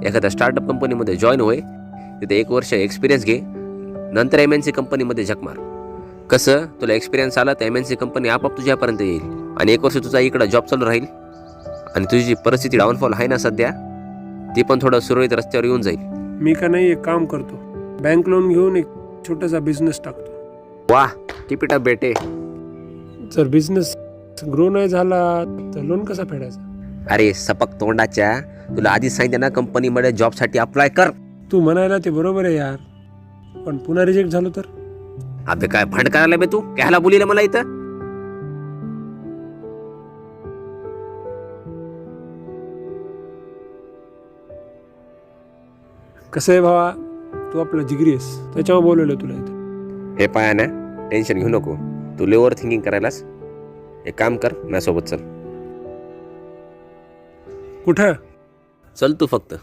एखाद्या स्टार्टअप कंपनीमध्ये जॉईन होय, तिथे 1 वर्ष एक्सपिरियन्स घे, नंतर MNC कंपनीमध्ये झक मार. कसं तुला एक्सपिरियन्स आला तर MNC कंपनी आपोआप तुझ्यापर्यंत येईल आणि 1 वर्ष तुझा इकडं जॉब चालू राहील आणि तुझी जी परिस्थिती डाऊनफॉल आहे ना सध्या, ती पण थोडं सुरळीत रस्त्यावर येऊन जाईल. मी का नाही एक काम करतो, बँक लोन घेऊन एक छोटासा बिझनेस टाकतो. वाह, कीप इट अप बेटे. जर बिझनेस ग्रो नाही झाला तर लोन कसा फेडायचा? अरे सपक तोंडाच्या, तुला आधीच सांगितलं ना कंपनीमध्ये जॉबसाठी अप्लाय कर. तू म्हणायला ते बरोबर आहे यार, पण पुन्हा रिजेक्ट झालो तर? अबे काय भंड करायला बे तू, घ्यायला बोलीला मला इथं. कसं आहे भावा, तू आपला जिगरी आहेस, त्याच्यावर बोलवलं तुला इथं. हे पाया ना, टेन्शन घेऊ नको. तू ओव्हर थिंकिंग करायलास. एक काम कर, माझ्यासोबत चल. कुठं? चल तू फक्त.